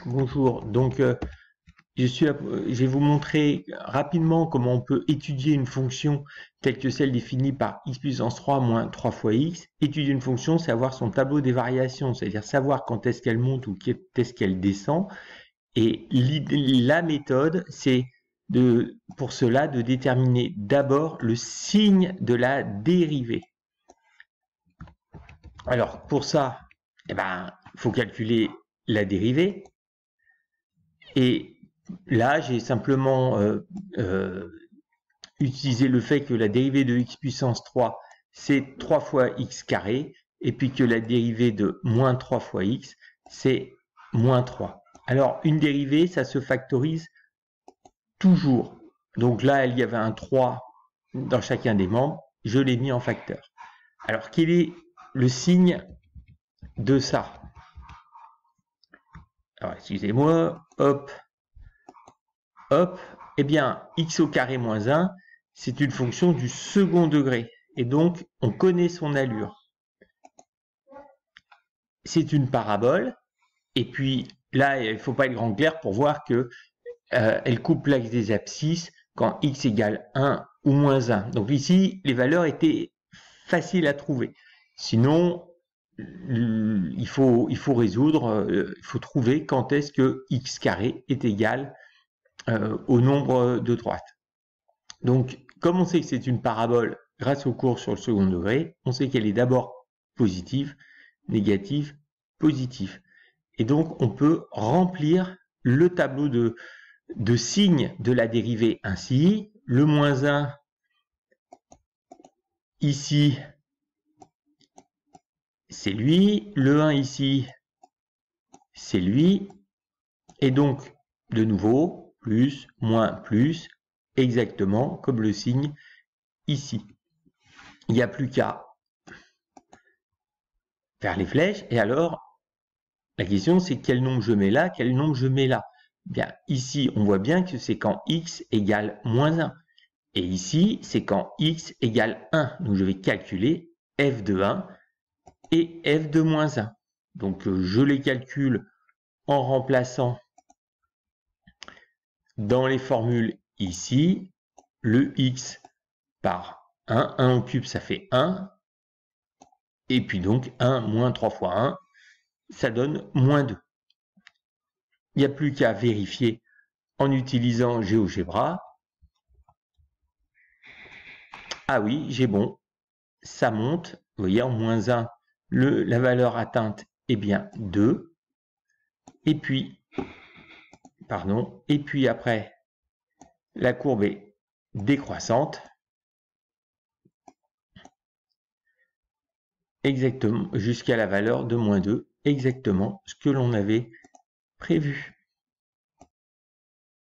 Bonjour, donc je vais vous montrer rapidement comment on peut étudier une fonction telle que celle définie par x puissance 3 moins 3 fois x. Étudier une fonction, c'est avoir son tableau des variations, c'est-à-dire savoir quand est-ce qu'elle monte ou quand est-ce qu'elle descend. Et la méthode, c'est pour cela de déterminer d'abord le signe de la dérivée. Alors pour ça, il faut calculer la dérivée. Et là, j'ai simplement utilisé le fait que la dérivée de x puissance 3, c'est 3 fois x carré, et puis que la dérivée de moins 3 fois x, c'est moins 3. Alors, une dérivée, ça se factorise toujours. Donc là, il y avait un 3 dans chacun des membres, je l'ai mis en facteur. Alors, quel est le signe de ça? Alors, excusez-moi, hop, hop, eh bien, x au carré moins 1, c'est une fonction du second degré. Et donc, on connaît son allure. C'est une parabole. Et puis, là, il ne faut pas être grand clair pour voir que elle coupe l'axe des abscisses quand x égale 1 ou moins 1. Donc ici, les valeurs étaient faciles à trouver. Sinon, il faut résoudre, il faut trouver quand est-ce que x carré est égal au nombre de droites. Donc, comme on sait que c'est une parabole grâce au cours sur le second degré, on sait qu'elle est d'abord positive, négative, positive. Et donc, on peut remplir le tableau de signes de la dérivée ainsi. Le moins 1, ici, c'est lui. Le 1 ici, c'est lui. Et donc, de nouveau, plus, moins, plus, exactement comme le signe ici. Il n'y a plus qu'à faire les flèches. Et alors, la question, c'est quel nombre je mets là, quel nombre je mets là. Bien, ici, on voit bien que c'est quand x égale moins 1. Et ici, c'est quand x égale 1. Donc, je vais calculer f de 1 et f de moins 1. Donc, je les calcule en remplaçant dans les formules ici, le x par 1. 1 au cube, ça fait 1. Et puis donc, 1 moins 3 fois 1, ça donne moins 2. Il n'y a plus qu'à vérifier en utilisant GeoGebra. Ah oui, j'ai bon. Ça monte. Vous voyez, en moins 1, la valeur atteinte est bien 2. Et puis, après, la courbe est décroissante. Exactement, jusqu'à la valeur de moins 2. Exactement ce que l'on avait prévu.